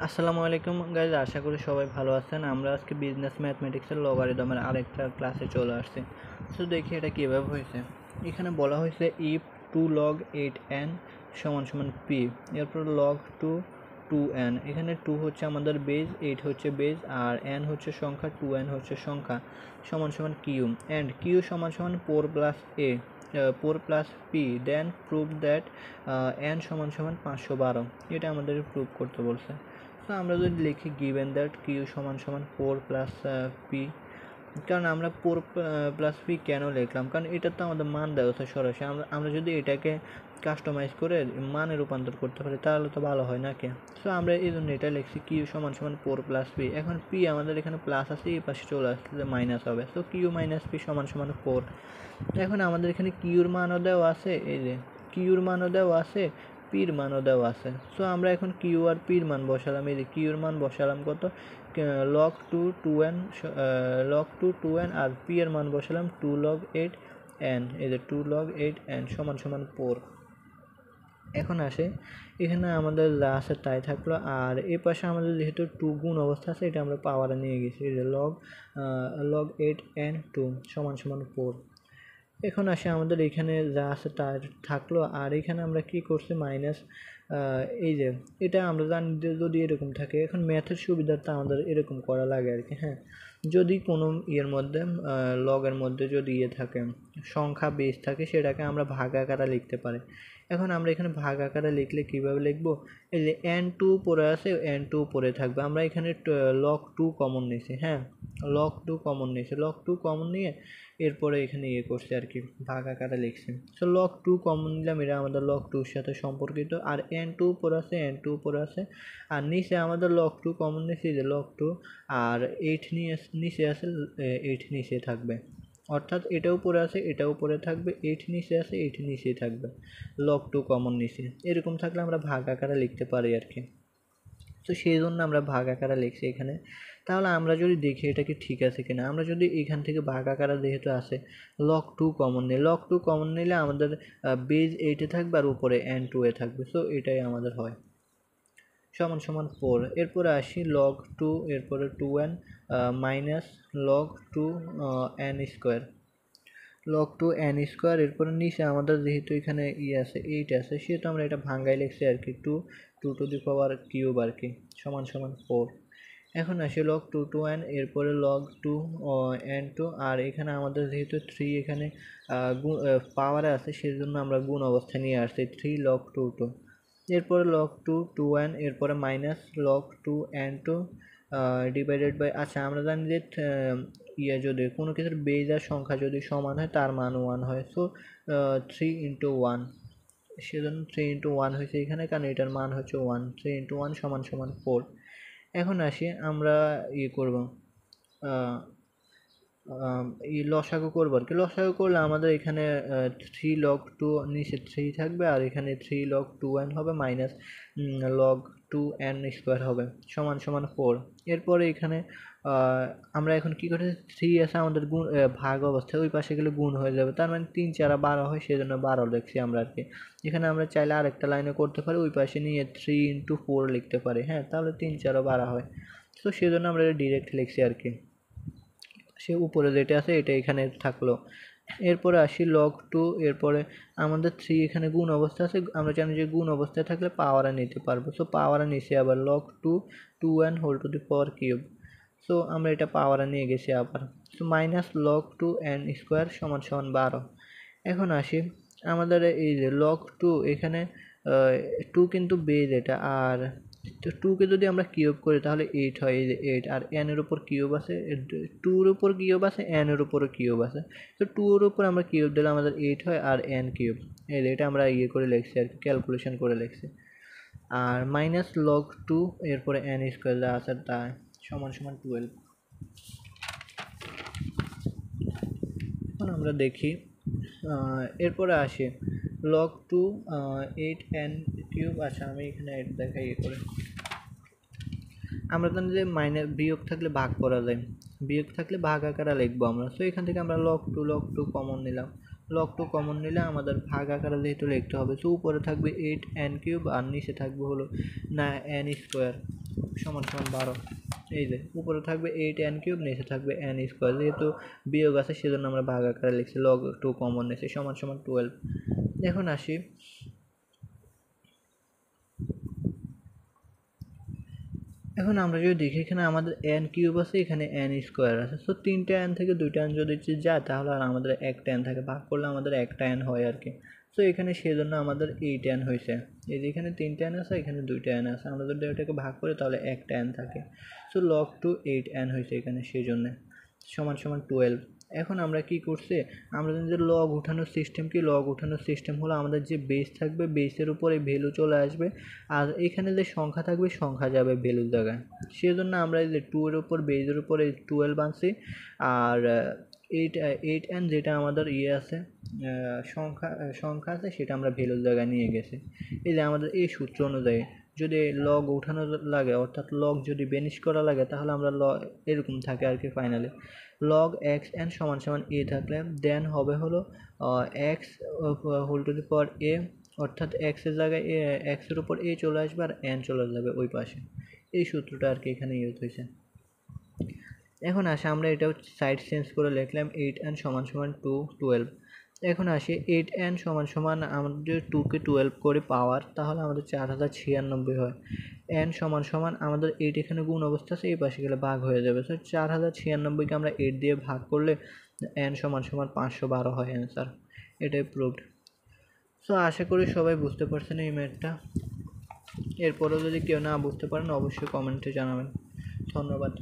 আসসালামু আলাইকুম গাইজ, আশা করি সবাই ভালো আছেন। আমরা আজকে বিজনেস ম্যাথমেটিক্সের লগারিদমের আরেকটা ক্লাসে চলে আসছি। তো দেখি এটা কীভাবে হয়েছে। এখানে বলা হয়েছে ইফ 2 log 8n সমান সমান পি, এরপর log 2 এখানে 2 হচ্ছে আমাদের বেজ, 8 হচ্ছে বেজ, আর n হচ্ছে সংখ্যা, 2n হচ্ছে সংখ্যা, সমান সমান কিউ, অ্যান্ড কিউ সমান সমান 4 plus A 4 plus P, then prove that n সমান সমান 512। এটা আমাদের প্রুভ করতে বলছে। তো আমরা যদি লিখি গিভেন দ্যাট কিউ সমান সমান 4 প্লাস পি, কারণ আমরা 4 প্লাস পি কেন লিখলাম, কারণ এটা তো আমাদের মান দেওয়া আছে সরাসরি। আমরা যদি এটাকে কাস্টমাইজ করে মানে রূপান্তর করতে পারি তাহলে তো ভালো হয় নাকি। সো আমরা এই জন্য এটা লিখছি কিউ সমান সমান 4 প্লাস পি। এখন পি আমাদের এখানে প্লাস আছে, এই পাশে চলে আসলে মাইনাস হবে। তো কিউ মাইনাস পি সমান সমান 4। এখন আমাদের এখানে কিউর মানও দেওয়া আছে, এই যে কিউর মানও দেওয়া আছে, পির মানও দেওয়া আছে। সো আমরা এখন কিউ আর পির মান বসালাম। এই যে কিউর মান বসালাম কত, log 2 2n আর পি এর মান বসালাম 2 log 8n। এই যে 2 log 8n সমান সমান 4। এখন আসে এখানে আমাদের যা আছে তাই থাকলো, আর এই পাশে আমাদের যেহেতু 2 গুণ অবস্থা আছে, এটা আমরা পাওয়ারে নিয়ে গেছি। এই যে log 8n 2 সমান সমান 4। এখন আসে আমাদের এখানে যা আছে তা থাকলো, আর এখানে আমরা কি করছি মাইনাস, এই যে এটা আমরা জানি যদি এরকম থাকে। এখন ম্যাথের সুবিধার্থে আমাদের এরকম করা লাগে আর কি। হ্যাঁ, যদি কোনো ইয়ের মধ্যে লগের মধ্যে যদি থাকে সংখ্যা বেস থাকে, সেটাকে আমরা ভাগ আকারে লিখতে পারি। এখন আমরা এখানে ভাগ আকারে লিখলে কীভাবে লিখবো, এই যে n2 পরে আছে, n2 পরে থাকবে। আমরা এখানে log 2 কমন নিয়েছি। হ্যাঁ, log 2 কমন নিয়েছি, log 2 কমন নিয়ে এরপরে এখানে করছে আর কি, ভাগ আকারে লিখছি। সো log 2 কমন নিলাম, এটা আমাদের log 2 সাথে সম্পর্কিত। আর n2 উপর আছে, n2 উপর আছে, আর নিচে আমাদের log 2 কমন নিয়েছি, যে log 2, আর 8 নিচে আছে, 8 নিচে থাকবে। অর্থাৎ এটা উপরে আছে, এটা উপরে থাকবে, 8 নিচে আছে, 8 নিচেই থাকবে। log 2 কমন নিচে, এরকম থাকলে আমরা ভাগ আকারে লিখতে পারি আর কি। তো সেই জন্য আমরা ভাগ আকারে লিখছি এখানে। তাহলে আমরা যদি দেখি এটা কি ঠিক আছে কিনা, আমরা যদি এখান থেকে ভাগ আকারে যেহেতু আছে, log 2 কমন নিই, log 2 কমন নিলে আমাদের বেজ 8 থাকবে আর উপরে n2 থাকবে। সো এটাই আমাদের হয়, সমান সমান 4। এরপরে আসি log 2, এরপরে 2n minus log 2 n square, log 2 n square. এরপরে নিচে আমাদের যেহেতু এখানে আছে 8 আছে, সেহেতু আমরা এটা ভাঙ্গাই লিখছি আর কি, 2 টু দি পাওয়ার কিউব আর কি, সমান সমান 4। এখন আসি log 2 2n, এরপরে log 2 n2, আর এখানে আমাদের যেহেতু 3 এখানে পাওয়ারে আছে, সেজন্য আমরা গুণ অবস্থায় নিয়ে আসছি 3 log 2 2। এরপরে log 2 2n, এরপরে minus log 2 n2 divided by, আচ্ছা আমরা জানি যে যদি কোনো কিছুর বেজ আর সংখ্যা যদি সমান হয় তার মান 1 হয়। সো 3 × 1, সেজন্য 3 × 1 হয়েছে এখানে, কারণ এটার মান হচ্ছে 1। 3 × 1 সমান সমান 4। এখন আসি আমরা করব, লসাগু করবো আর কি। লসাগু করলে আমাদের এখানে 3 log 2 নিচে 3 থাকবে, আর এখানে 3 log 2n হবে, মাইনাস log 2 n স্কোয়ার হবে, সমান সমান 4। এরপরে এখানে আমরা এখন কি করেছি, 3 আছে আমাদের গুণ ভাগ অবস্থায়, ওই পাশে গেলে গুণ হয়ে যাবে, তার মানে 3 4 12 হয়, সেজন্য 12 লিখছি আমরা আর কি। এখানে আমরা চাইলে আরেকটা লাইনে করতে পারি, ওই পাশে নিয়ে 3 × 4 লিখতে পারি। হ্যাঁ, তাহলে 3 4 12 হয়। তো সেজন্য আমরা ডিরেক্ট লিখছি আর কি। সে উপরে যেটা আছে এটা এখানে থাকলো। এরপরে আসি log 2, এরপরে আমাদের 3 এখানে গুণ অবস্থা আছে, আমরা জানি যে গুণ অবস্থায় থাকলে পাওয়ারে নিতে পারবো। সো পাওয়ারে নিচে আবার log 2 2n whole to the power cube. So আমরা এটা পাওয়ারে নিয়ে গেছি আবার। So minus log 2 n square সমান সমান 12। এখন আসি আমাদের এই যে log 2, এখানে 2 কিন্তু বেজ এটা, আর 2কে যদি আমরা কিউব করি তাহলে 8 হয়। এই যে 8, আর n এর উপর কিউব আছে, 2 এর উপর কিউব আছে, n এর উপরও কিউব আছে। তো 2 এর উপর আমরা কিউব দিলে আমাদের 8 হয়, আর n কিউব। এই যে এটা আমরা করে লিখছি আর কি, ক্যালকুলেশন করে লিখছি। আর মাইনাস log 2, এরপরে n স্কোয়ার যা আছে তা সমান সমান 12। এখন আমরা দেখি, এরপরে আসে log 2 8n কিউব। আচ্ছা আমি এখানে দেখাই করে, আমরা জানি যে মাইনাস বিয়োগ থাকলে ভাগ করা যায়, বিয়োগ থাকলে ভাগ আকারে লিখবো আমরা। সো এখান থেকে আমরা log 2 কমন নিলাম, log 2 কমন নিলে আমাদের ভাগ আকারে যেহেতু লিখতে হবে। সো উপরে থাকবে 8n কিউব, আর নিচে থাকবে হলো না n স্কোয়ার। সমান সমান 12। এই যে উপরে থাকবে 8n³ নিচে থাকবে n², যেহেতু বিয়োগ আছে সেজন্য আমরা ভাগ আকারে লিখছি, log 2 কমন নিয়েছি, সমান সমান 12। এখন আসি এখন আমরা যদি দেখি এখানে আমাদের n³ আছে, এখানে n² আছে, সো 3টা n থেকে 2টা n যদি যায় তাহলে আর আমাদের একটা n থাকে, ভাগ করলে আমাদের একটা n হয় আর কি। সো এখানে সেজন্য আমাদের 8n হয়েছে। এই যে এখানে 3টা n আছে, এখানে 2টা n আছে, আমরা যদি এটাকে ভাগ করি তাহলে একটা n থাকে। সো log 2 8n হয়েছে এখানে, সেই জন্য সমান সমান 12। এখন আমরা কি করছি, আমরা যে লগ উঠানোর সিস্টেম, কি লগ উঠানোর সিস্টেম হলো আমাদের যে বেস থাকবে বেসের উপরে ভ্যালু চলে আসবে, আর এখানে যে সংখ্যা থাকবে সংখ্যা যাবে ভ্যালুর জায়গায়। সেজন্য আমরা এই যে 2 এর উপর বেসের উপরে 12 আনছি, আর 8n যেটা আমাদের আছে সংখ্যা আছে সেটা আমরা ভ্যালুর জায়গায় নিয়ে গেছি। এই যে আমাদের এই সূত্র অনুযায়ী যদি লগ উঠানো লাগে, অর্থাৎ লগ যদি বেনিশ করা লাগে, তাহলে আমরা এরকম থাকে আর কি। ফাইনালি লগ xn সমান সমান a থাকলে দেন হবে হলো x whole to the power a, অর্থাৎ x এর জায়গায় x এর উপর a চলে আসবে আর n চলে যাবে ওই পাশে। এই সূত্রটা আর কি এখানে ইউজ হয়েছে। এখন আসে আমরা এটাও সাইড চেঞ্জ করে লিখলাম 8n সমান সমান 12। এখন আসি 8n সমান সমান আমাদের 2কে 12 করে পাওয়ার, তাহলে আমাদের 4096 হয়। n সমান সমান আমাদের 8 এখানে গুণ অবস্থা আছে, এই পাশে গেলে ভাগ হয়ে যাবে। সো 4096কে আমরা 8 দিয়ে ভাগ করলে n সমান সমান 512 হয় অ্যান্সার। এটাই প্রুভড। সো আশা করি সবাই বুঝতে পারছেন এই ম্যাথটা। এরপরেও যদি কেউ না বুঝতে পারেন অবশ্যই কমেন্টে জানাবেন। ধন্যবাদ।